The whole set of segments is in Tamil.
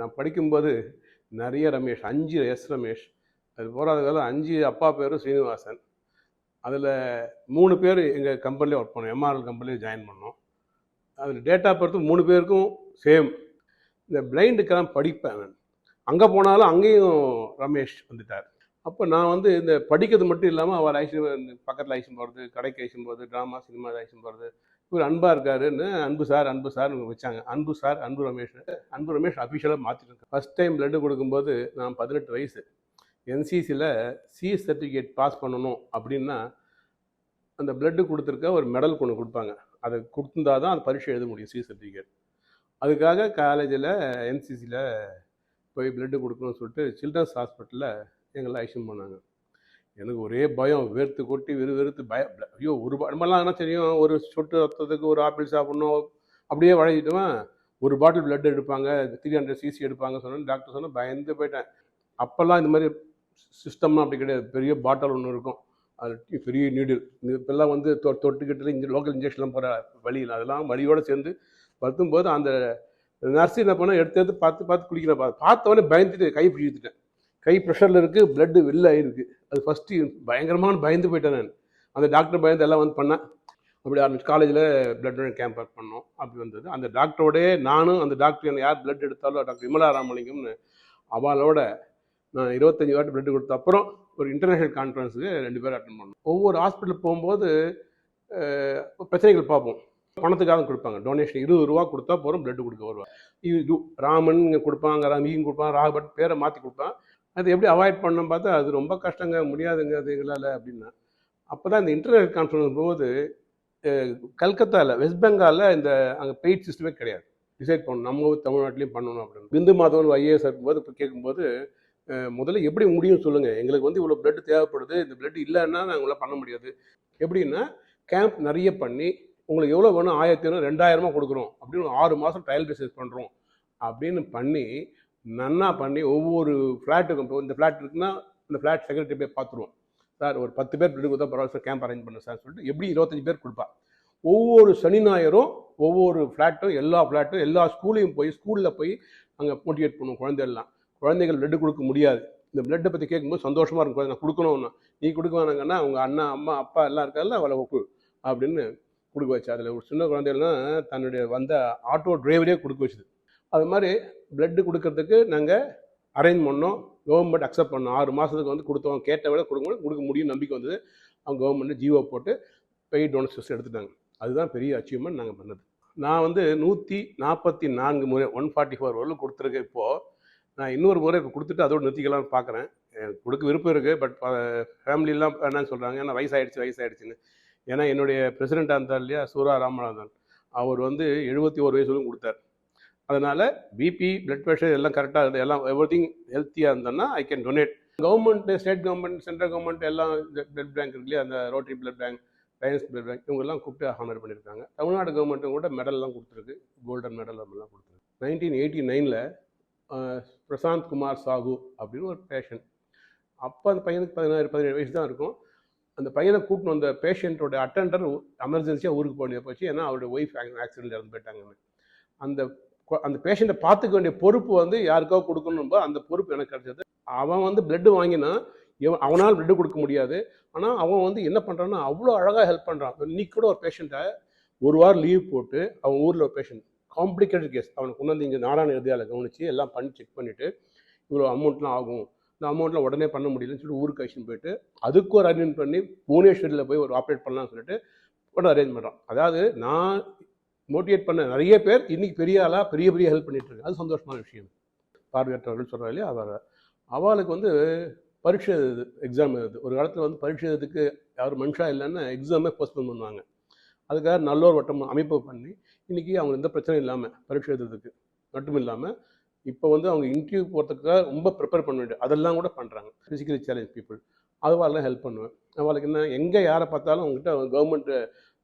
நான் படிக்கும்போது நிறைய ரமேஷ், 5 ரமேஷ். அது போகாத காலம் 5 அப்பா பேரும் ஸ்ரீனிவாசன். அதில் 3 பேர் எங்கள் கம்பெனிலே ஒர்க் பண்ணோம். எம்ஆர்எல் கம்பெனிலே ஜாயின் பண்ணோம். அதில் டேட்டா பொறுத்து 3 பேருக்கும் சேம். இந்த பிளைண்டுக்கெல்லாம் படிப்பேன் நான். அங்கே போனாலும் அங்கேயும் ரமேஷ் வந்துட்டார். அப்போ நான் வந்து இந்த படிக்கிறது மட்டும் இல்லாமல் அவர் பக்கத்தில் ஐஷன் போகிறது, கடைக்கு ஐஷன் போகிறது, ட்ராமா சினிமா ஐஷன் போகிறது. இவர் அன்பாக இருக்காருன்னு அன்பு சார் வச்சாங்க. அன்பு சார், அன்பு ரமேஷ் அஃபிஷியலாக மாற்றிட்டு. ஃபஸ்ட் டைம் பிளட்டு கொடுக்கும்போது நான் 18 வயசு. என்சிசியில் சி சர்டிஃபிகேட் பாஸ் பண்ணணும் அப்படின்னா அந்த பிளட்டு கொடுத்துருக்க ஒரு மெடல் கொண்டு கொடுப்பாங்க. அதை கொடுத்துருந்தா தான் அந்த பரீட்சை எழுத முடியும், சி சர்டிஃபிகேட். அதுக்காக காலேஜில் என்சிசியில் போய் பிளட்டு கொடுக்கணும்னு சொல்லிட்டு சில்ட்ரன்ஸ் ஹாஸ்பிட்டலில் எங்களை ஐஷன் பண்ணாங்க. எனக்கு ஒரே பயம், வேர்த்து கொட்டி வெறுத்து ஐயோ ஒரு நம்மலாம் என்ன தெரியும், ஒரு சொட்டு ரத்தத்துக்கு ஒரு ஆப்பிள் சாப்பிட்ணும் அப்படியே வளைஞ்சிட்டுவேன். ஒரு பாட்டில் பிளட் எடுப்பாங்க, 300 cc எடுப்பாங்க சொன்னேன். டாக்டர் சொன்னால் பயந்து போயிட்டேன். அப்போல்லாம் இந்த மாதிரி சிஸ்டம்லாம் அப்படி கிடையாது. பெரிய பாட்டில் ஒன்று இருக்கும், அது பெரிய நீடில். இப்போல்லாம் வந்து தொட்டுக்கிட்டு இந்த லோக்கல் இன்ஜெக்ஷன்லாம் போகிற வழியில் அதெல்லாம் வழியோடு சேர்ந்து வருத்தும்போது அந்த நர்ஸு என்ன பண்ணால் எடுத்து பார்த்து குடிக்கிற பார்த்தவொடனே பயந்துட்டு கை பிடிச்சிட்டேன். கை ப்ரெஷரில் இருக்குது, பிளட்டு வெளில ஆகிருக்கு. அது ஃபஸ்ட்டு பயங்கரமான பயந்து போயிட்டேன் நான். அந்த டாக்டர் பயந்து எல்லாம் வந்து பண்ணேன். அப்படி ஆரம்பிச்சு காலேஜில் பிளட் டொனேட் கேம்ப் பண்ணோம். அப்படி வந்தது. அந்த டாக்டரோடே நானும் அந்த டாக்டர் எனக்கு யார் பிளட் எடுத்தாலும் டாக்டர் விமலா ராமலிங்கம்னு அவளோட நான் 25 வாட்டி பிளட் கொடுத்த அப்புறம் ஒரு இன்டர்நேஷ்னல் கான்ஃபரன்ஸுக்கு 2 பேர் அட்டன் பண்ணோம். ஒவ்வொரு ஹாஸ்பிட்டலுக்கு போகும்போது பிரச்சனைகள் பார்ப்போம். பணத்துக்காக கொடுப்பாங்க டொனேஷன். 20 ரூபா கொடுத்தா போகிறோம், பிளட் கொடுக்க வருவாங்க. இது ராமன் இங்கே கொடுப்பாங்க, ரமீன் கொடுப்பான், ராகபட் பேரை மாற்றி கொடுப்பான். அது எப்படி அவாய்ட் பண்ணணும் பார்த்தா அது ரொம்ப கஷ்டங்க, முடியாதுங்க அது எங்களால் அப்படின்னா. அப்போ தான் இந்த இன்டர்நேஷனல் கான்ஃபரன்ஸ் போகும்போது கல்கத்தாவில் வெஸ்ட் பெங்காலில் இந்த அங்கே பெய்ட் சிஸ்டமே கிடையாது. டிசைட் பண்ணணும் நம்ம தமிழ்நாட்டிலையும் பண்ணணும் அப்படின்னு. பிந்து மாதவன் ஐஏஎஸ் இருக்கும்போது இப்போ கேட்கும்போது முதல்ல எப்படி முடியும் சொல்லுங்கள், எங்களுக்கு வந்து இவ்வளோ பிளட் தேவைப்படுது, இந்த பிளட் இல்லைன்னா நாங்கள் பண்ண முடியாது. எப்படின்னா கேம்ப் நிறைய பண்ணி உங்களுக்கு எவ்வளோ வேணும், 1000 2000 கொடுக்குறோம் அப்படின்னு 6 மாதம் ட்ரையல் பேசிஸ் பண்ணுறோம் அப்படின்னு பண்ணி நன்னா பண்ணி ஒவ்வொரு ஃப்ளாட்டுக்கும் இப்போ இந்த ஃப்ளாட் இருக்குன்னா இந்த ஃப்ளாட் செக்ரட்டரி போய் பார்த்துருவோம். சார் ஒரு 10 பேர் பிளட் கொடுத்தா பரவாயில்ல சார், கேம்ப் அரேஞ்ச் பண்ண சார் சொல்லிட்டு எப்படி 25 பேர் கொடுப்பா. ஒவ்வொரு சனி ஞாயிறும் ஒவ்வொரு ஃப்ளாட்டும் எல்லா ஸ்கூலையும் போய் ஸ்கூலில் போய் அங்கே மோட்டிவேட் பண்ணுவோம். குழந்தைகள் பிளட் கொடுக்க முடியாது, இந்த பிளட்டை பற்றி கேட்கும்போது சந்தோஷமாக இருக்கும். நான் கொடுக்கணும்னா நீ கொடுக்க வேணாங்கன்னா அவங்க அண்ணா அம்மா அப்பா எல்லாம் இருக்காதுல்ல அவளை அப்படின்னு கொடுக்க வச்சு. அதில் ஒரு சின்ன குழந்தைகள்லாம் தன்னுடைய வந்த ஆட்டோ டிரைவரே கொடுக்க வச்சுது. அது மாதிரி பிளட்டு கொடுக்கறதுக்கு நாங்கள் அரேஞ்ச் பண்ணோம். கவர்மெண்ட் அக்செப்ட் பண்ணோம். 6 மாதத்துக்கு வந்து கொடுத்தவங்க கேட்ட விட கொடுக்க முடியும் நம்பிக்கை வந்தது. அவங்க கவர்மெண்ட் ஜிஓ போட்டு பெய்ட் டொனேஷன்ஸ் எடுத்துட்டாங்க. அதுதான் பெரிய அச்சீவ்மெண்ட் நாங்கள் பண்ணது. நான் வந்து 144 முறை 144 வரலும் கொடுத்துருக்கேன். இப்போது நான் இன்னொரு முறை இப்போ கொடுத்துட்டு அதோடு நிறுத்திக்கலாம்னு பார்க்குறேன். எனக்கு கொடுக்க விருப்பம் இருக்குது, பட் ஃபேமிலிலாம் என்னன்னு சொல்கிறாங்க, ஏன்னா வயசாகிடுச்சுன்னு. ஏன்னா என்னுடைய பிரசிடெண்ட்டாக இருந்தார் இல்லையா சூரா ராமநாதன், அவர் வந்து 71 வயசுலும் கொடுத்தார். அதனால் பிபி பிளட் ப்ரெஷர் எல்லாம் கரெக்டாக இருந்தது, எல்லாம் எவ்ரிதிங் ஹெல்த்தியாக இருந்தோன்னா I can donate. Government, state government, central government எல்லாம் பிளட் பேங்க் இருக்கு இல்லையா, அந்த rotary blood bank, lines blood bank, இவங்கெல்லாம் கூப்பிட்டு ஹானர் பண்ணியிருக்காங்க. தமிழ்நாடு கவர்மெண்ட்டும் கூட மெடல்லாம் கொடுத்துருக்கு, கோல்டன் மெடல் அப்படிலாம் கொடுத்துருக்கு. 1989 பிரசாந்த் குமார் சாகு அப்படின்னு ஒரு பேஷண்ட். அப்போ அந்த பையனுக்கு 16-17 வயசு தான் இருக்கும். அந்த பையனை கூப்பிட்டு வந்த பேஷண்ட்டோட அட்டெண்டர் எமர்ஜென்சியாக ஊருக்கு போச்சு. ஏன்னா அவருடைய ஒய்ஃப் ஆக்சிடென்ட் இறந்து போயிட்டாங்கன்னு. அந்த பேஷண்ட்டை பார்த்துக்க வேண்டிய பொறுப்பு வந்து யாருக்காவது கொடுக்கணும், அந்த பொறுப்பு எனக்கு கிடைச்சது. அவன் வந்து பிளட்டு வாங்கினா அவனால் பிளட்டு கொடுக்க முடியாது. ஆனால் அவன் வந்து என்ன பண்ணுறான்னா அவ்வளோ அழகாக ஹெல்ப் பண்ணுறான். இன்னைக்கு கூட ஒரு பேஷண்ட்டை 1 வாரம் லீவ் போட்டு அவன் ஊரில் ஒரு பேஷண்ட் காம்ப்ளிகேட்டட் கேஸ் அவனை கொண்டு வந்து இங்கே நாராயண ஹிருதயாவில் கவனித்து எல்லாம் பண்ணி செக் பண்ணிவிட்டு இவ்வளோ அமௌண்ட்லாம் ஆகும், இந்த அமௌண்ட்டில் உடனே பண்ண முடியலன்னு சொல்லிட்டு ஊருக்கு அழைச்சின்னு போயிட்டு அதுக்கு ஒரு அரேஞ்ச் பண்ணி புவனேஸ்வரியில் போய் ஒரு ஆப்ரேட் பண்ணலாம்னு சொல்லிட்டு உடனே அரேஞ்ச் பண்ணுறான். அதாவது நான் மோட்டிவேட் பண்ண நிறைய பேர் இன்றைக்கி பெரிய ஆளாக பெரிய ஹெல்ப் பண்ணிகிட்ருக்கு. அது சந்தோஷமான விஷயம். பார்வையற்றவர்கள் சொல்கிறாங்க இல்லையா, அவளுக்கு வந்து பரீட்சை எழுது, எக்ஸாம் எழுது. ஒரு காலத்தில் வந்து பரீட்சை எழுதுக்கு யாரும் மனுஷா இல்லைன்னா எக்ஸாமே போஸ்ட்போன் பண்ணுவாங்க. அதுக்காக நல்லோர் வட்டம் அமைப்பு பண்ணி இன்றைக்கி அவங்க எந்த பிரச்சனையும் இல்லாமல் பரீட்சை எழுதுறதுக்கு மட்டும் இல்லாமல் இப்போ வந்து அவங்க இன்டர்வியூ போகிறதுக்காக ரொம்ப ப்ரிப்பேர் பண்ண வேண்டிய அதெல்லாம் கூட பண்ணுறாங்க. ஃபிசிக்கலி சேலஞ்ச் பீப்புள் அதுவாரெலாம் ஹெல்ப் பண்ணுவேன். அவளுக்கு என்ன எங்கே யாரை பார்த்தாலும் அவங்ககிட்ட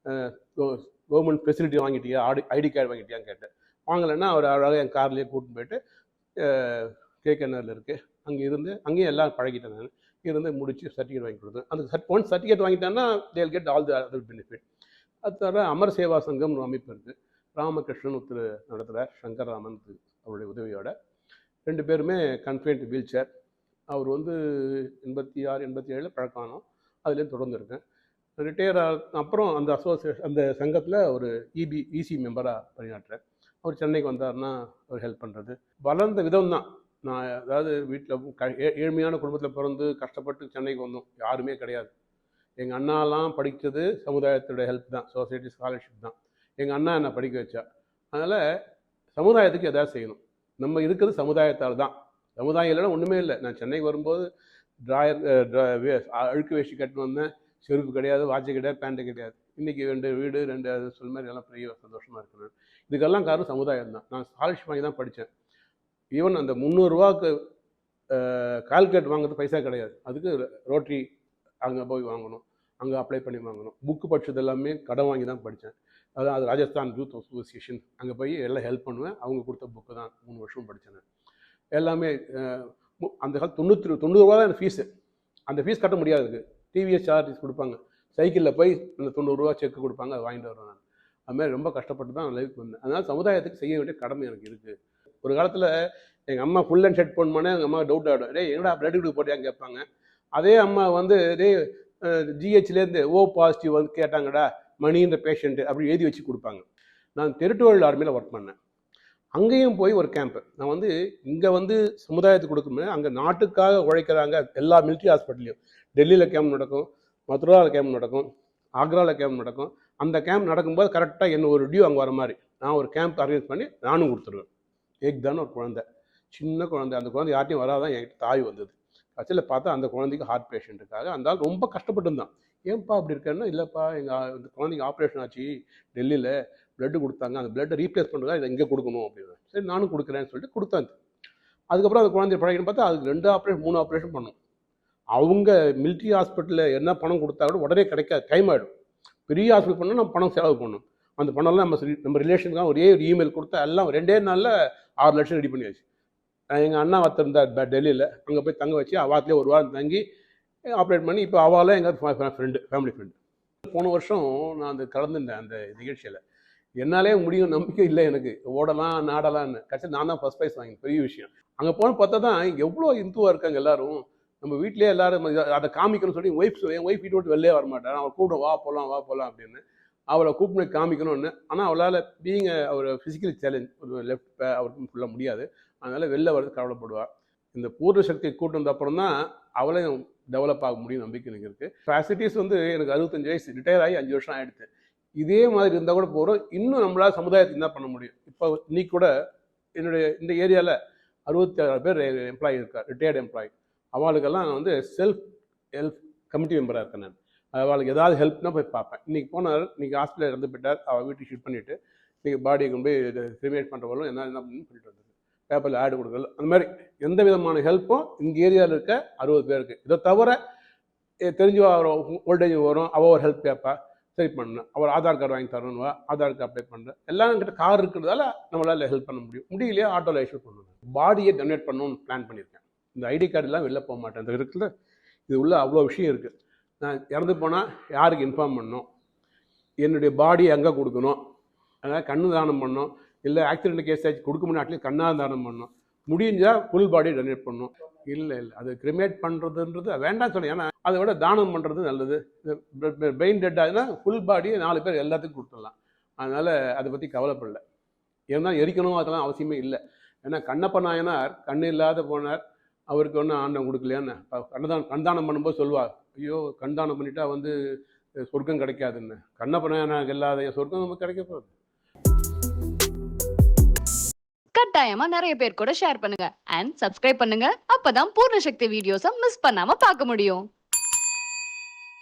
கவர்மெண்ட் ஃபெசிலிட்டி வாங்கிட்டியா, ஐடி கார்டு வாங்கிட்டியான்னு கேட்டேன். வாங்கலைன்னா அவர் அழகாக என் கார்லேயே கூட்டின்னு போயிட்டு கேகேஆரில் இருக்குது அங்கே இருந்து அங்கேயும் எல்லாம் பழகிட்டேன். நான் இருந்து முடிச்சு சர்டிஃபிகேட் வாங்கி கொடுத்தேன். அந்த ஒன்ஸ் சர்டிஃபிகேட் வாங்கிட்டேன்னா they'll get all the other benefit. அது தவிர அமர் சேவா சங்கம் ஒரு அமைப்பு இருக்குது. ராமகிருஷ்ணன் ஒருத்தர் நடத்துகிற சங்கர் ராமன் அவருடைய உதவியோட 2 பேருமே கன்ஃபைன்ட் வீல் சேர். அவர் வந்து 86, 87 பழக்கம். அதுலேருந்து தொடர்ந்து இருக்கேன். ரிட்டையர் அப்புறம் அந்த அந்த சங்கத்தில் ஒரு இசி மெம்பராக பணியாற்றுறேன். அவர் சென்னைக்கு வந்தார்னா அவர் ஹெல்ப் பண்ணுறது. வளர்ந்த விதம் தான். நான் அதாவது வீட்டில் ஏழ்மையான குடும்பத்தில் பிறந்து கஷ்டப்பட்டு சென்னைக்கு வந்தோம். யாருமே கிடையாது. எங்கள் அண்ணாலாம் படித்தது சமுதாயத்தோட ஹெல்ப் தான், சொசைட்டி ஸ்காலர்ஷிப் தான். எங்கள் அண்ணா என்னை படிக்க வச்சா. அதனால் சமுதாயத்துக்கு எதாவது செய்யணும். நம்ம இருக்கிறது சமுதாயத்தால் தான். சமுதாயம் இல்லைன்னா ஒன்றுமே இல்லை. நான் சென்னைக்கு வரும்போது அழுக்கு வேஷ்டி கட்டின்னு வந்தேன். செருப்பு கிடையாது, வாட்சி கிடையாது, பேண்ட்டு கிடையாது. இன்றைக்கி 2 வீடு 2 அது சொல்ல மாதிரி எல்லாம் பெரிய சந்தோஷமாக இருக்கிறேன். இதுக்கெல்லாம் காரணம் சமுதாயம் தான். நான் ஸ்காலர்ஷிப் வாங்கி தான் படித்தேன். ஈவன் அந்த 300 ரூபாய்க்கு கால்குலேட் வாங்குறது பைசா கிடையாது. அதுக்கு ரோட்டரி அங்கே போய் வாங்கணும், அங்கே அப்ளை பண்ணி வாங்கணும். புக்கு படித்தது எல்லாமே கடன் வாங்கி தான் படித்தேன். அதான் அது ராஜஸ்தான் யூத் அசோசியேஷன், அங்கே போய் எல்லாம் ஹெல்ப் பண்ணுவேன். அவங்க கொடுத்த புக்கு தான் 3 வருஷம் படித்தேன். எல்லாமே அந்த காலம் 90 ரூபா தான் எனக்கு ஃபீஸு. அந்த ஃபீஸ் கட்ட முடியாது. இருக்குது டிவிஎஸ் சார்ஜஸ் கொடுப்பாங்க. சைக்கிளில் போய் அந்த 90 ரூபா செக்கு கொடுப்பாங்க, அதை வாங்கிட்டு வருவேன். நான் அதுமாதிரி ரொம்ப கஷ்டப்பட்டு தான் லைஃப் வந்தேன். அதனால் சமுதாயத்துக்கு செய்ய வேண்டிய கடமை எனக்கு இருக்குது. ஒரு காலத்தில் எங்கள் அம்மா ஃபுல் அண்ட் ஷர்ட் போடணுமானே எங்கள் அம்மா டவுட் ஆகிடும். டே என்னடா பிளட் குரூப் போட்டியான்னு கேட்பாங்க. அதே அம்மா வந்து டே ஜிஹெச்லேருந்து ஓ பாசிட்டிவ் வந்து கேட்டாங்கடா மணின்ற பேஷண்ட்டு அப்படி எழுதி வச்சு கொடுப்பாங்க. நான் டெரிட்டோரியல் ஆர்மியில் ஒர்க் பண்ணேன். அங்கேயும் போய் ஒரு கேம்ப்பு நான் வந்து இங்கே வந்து சமுதாயத்துக்கு கொடுக்கணும். அங்கே நாட்டுக்காக உழைக்கிறாங்க எல்லா மிலிட்ரி ஹாஸ்பிட்டல்லையும். டெல்லியில் கேம்ப் நடக்கும், மதுராவில் கேம்ப் நடக்கும், ஆக்ராவில் கேம்ப் நடக்கும். அந்த கேம்ப் நடக்கும்போது கரெக்டாக என்ன ஒரு டியூ அங்கே வர மாதிரி நான் ஒரு கேம்ப் அரேஞ்ச் பண்ணி நானும் கொடுத்துருவேன். ஏக்தான்னு ஒரு குழந்தை, சின்ன குழந்தை. அந்த குழந்தை யார்ட்டையும் வராதான் என்கிட்ட தாய் வந்தது. கட்சியில் பார்த்தா அந்த குழந்தைக்கு ஹார்ட் பேஷண்ட்டுக்காக அந்த ஆள் ரொம்ப கஷ்டப்பட்டு இருந்தான். ஏன்ப்பா அப்படி இருக்கேன்னா, இல்லைப்பா எங்கள் இந்த குழந்தைக்கு ஆப்ரேஷன் ஆச்சு டெல்லியில், பிளட்டு கொடுத்தாங்க, அந்த பிளட்டை ரீப்ளேஸ் பண்ணுறதா இதை இங்கே கொடுக்கணும் அப்படின்னு. சரி நானும் கொடுக்குறேன்னு சொல்லிட்டு கொடுத்தாங்க. அதுக்கப்புறம் அந்த குழந்தைய பழகின்னு பார்த்தா அதுக்கு 2 ஆப்ரேஷன் 3 ஆப்ரேஷன் பண்ணும். அவங்க மிலிட்ரி ஹாஸ்பிட்டலில் என்ன பணம் கொடுத்தா கூட உடனே கிடைக்காது, டைம் ஆகிடும். பெரிய ஹாஸ்பிட்டல் பண்ணால் நம்ம பணம் செலவு பண்ணணும். அந்த பணம்லாம் நம்ம ரிலேஷனுக்காக ஒரே ஒரு இமெயில் கொடுத்தா எல்லாம் 2 நாளில் 6 லட்சம் ரெடி பண்ணியாச்சு. எங்கள் அண்ணா வத்திருந்தார் டெல்லியில், அங்கே போய் தங்க வச்சு அவாத்திலே ஒரு வாரம் தங்கி ஆப்ரேட் பண்ணி இப்போ அவால எங்கள் ஃப்ரெண்டு, ஃபேமிலி ஃப்ரெண்டு. போன வருஷம் நான் அந்த கலந்துட்டேன் அந்த நிகழ்ச்சியில். என்னாலே முடியும் நம்பிக்கை இல்லை எனக்கு, ஓடலாம் நாடலான்னு. கட்சி நான் தான் ஃபஸ்ட் ப்ரைஸ் வாங்கி, பெரிய விஷயம். அங்கே போன பார்த்தா தான் எவ்வளோ இந்துவாக இருக்காங்க எல்லாரும். நம்ம வீட்டிலே எல்லாரும் அதை காமிக்கணும்னு சொல்லி என் ஒய்ஃப் வீட்டு விட்டு வெளிலே வரமாட்டேன். அவள் கூப்பிடும் வா போகலாம் அப்படின்னு. அவளை கூப்பிட்டு காமிக்கணும்னு. ஆனால் அவளால் பீங்க ஒரு ஃபிசிக்கல் சேலஞ்ச், ஒரு லெஃப்ட் அவருக்கு ஃபுல்லாக முடியாது. அதனால் வெளில வரது கவலைப்படுவாள். இந்த பூர்ண சக்தியை கூட்டு வந்த அப்புறம் தான் அவளையும் டெவலப் ஆக முடியும் நம்பிக்கை எனக்கு இருக்குது. ஃபேசிலிட்டிஸ் வந்து எனக்கு 65 வயசு, ரிட்டையர் ஆகி 5 வருஷம் ஆகிடுது. இதே மாதிரி இருந்தால் கூட போகிறோம். இன்னும் நம்மளால் சமுதாயத்துக்கு என்ன பண்ண முடியும். இப்போ இன்னைக்கு கூட என்னுடைய இந்த ஏரியாவில் 66 பேர் எம்ப்ளாயி இருக்கா, ரிட்டையர்டு எம்ப்ளாயி. அவளுக்கெல்லாம் வந்து செல்ஃப் ஹெல்ப் கமிட்டி மெம்பராக இருக்கேன் நான். அவளுக்கு ஏதாவது ஹெல்ப்னா போய் பார்ப்பேன். இன்றைக்கி போனார், இன்றைக்கி ஹாஸ்பிட்டலில் இறந்து போயிட்டார். அவள் வீட்டுக்கு ஷிஃப்ட் பண்ணிவிட்டு இன்றைக்கி பாடியை கொண்டு போய் கிரிமேட் பண்ணுறவங்களும் என்ன பண்ணணும்னு சொல்லிட்டு வந்தது. பேப்பரில் ஆடு கொடுக்கல. அந்த மாதிரி எந்த விதமான ஹெல்ப்பும் இங்கே ஏரியாவில் இருக்க 60 பேருக்கு. இதை தவிர தெரிஞ்சு ஓல்டேஜ் வரும், அவள் ஒரு ஹெல்ப் கேட்பா, சரி பண்ணணும். அவர் ஆதார் கார்டு வாங்கி தரணுவா, ஆதார் கார்டு அப்ளை பண்ணுறேன். எல்லாம் கிட்ட கார் இருக்கிறதால நம்மளால் ஹெல்ப் பண்ண முடியும். முடியலையே ஆட்டோவில் இஷ்யூ பண்ணணும். பாடியை டொனேட் பண்ணணும்னு பிளான் பண்ணியிருக்கேன். இந்த ஐடி கார்டெலாம் வெளில போக மாட்டேன். இந்த இருக்குல்ல, இது உள்ள அவ்வளோ விஷயம் இருக்குது. நான் இறந்து போனால் யாருக்கு இன்ஃபார்ம் பண்ணணும், என்னுடைய பாடியை எங்கே கொடுக்கணும், அதனால் கண்ணு தானம் பண்ணணும், இல்லை ஆக்சிடென்ட் கேஸ் ஆச்சு கொடுக்க முடியும், அட்லீஸ்ட் கண்ணாக தானம் பண்ணணும். முடிஞ்சால் ஃபுல் பாடி டொனேட் பண்ணணும். இல்லை அது கிரிமேட் பண்ணுறதுன்றது வேண்டாம் சொல்லி. ஏன்னா அதை விட தானம் பண்ணுறது நல்லது. பிரெயின் டெட் ஆகுதுன்னா ஃபுல் பாடியை 4 பேர் எல்லாத்துக்கும் கொடுத்துடலாம். அதனால் அதை பற்றி கவலைப்படல. ஏன்னா எரிக்கணும் அதெல்லாம் அவசியமே இல்லை. ஏன்னா கண்ணப்ப நாயனார் கண்ணு இல்லாத போனார், அவருக்கு ஒன்றும் ஆண்டம் கொடுக்கலையான்னு கண்தானம் பண்ணும்போது சொல்லுவார், ஐயோ கண்தானம் பண்ணிட்டா வந்து சொர்க்கம் கிடைக்காதுன்னு. கண்ணப்ப நாயனார் இல்லாத சொர்க்கம் நமக்கு கிடைக்க போகுது. கட்டாயமா நிறைய பேர் கூட ஷேர் பண்ணுங்க அண்ட் சப்ஸ்கிரைப் பண்ணுங்க. அப்பதான் பூர்ண சக்தி வீடியோஸை மிஸ் பண்ணாம பார்க்க முடியும்.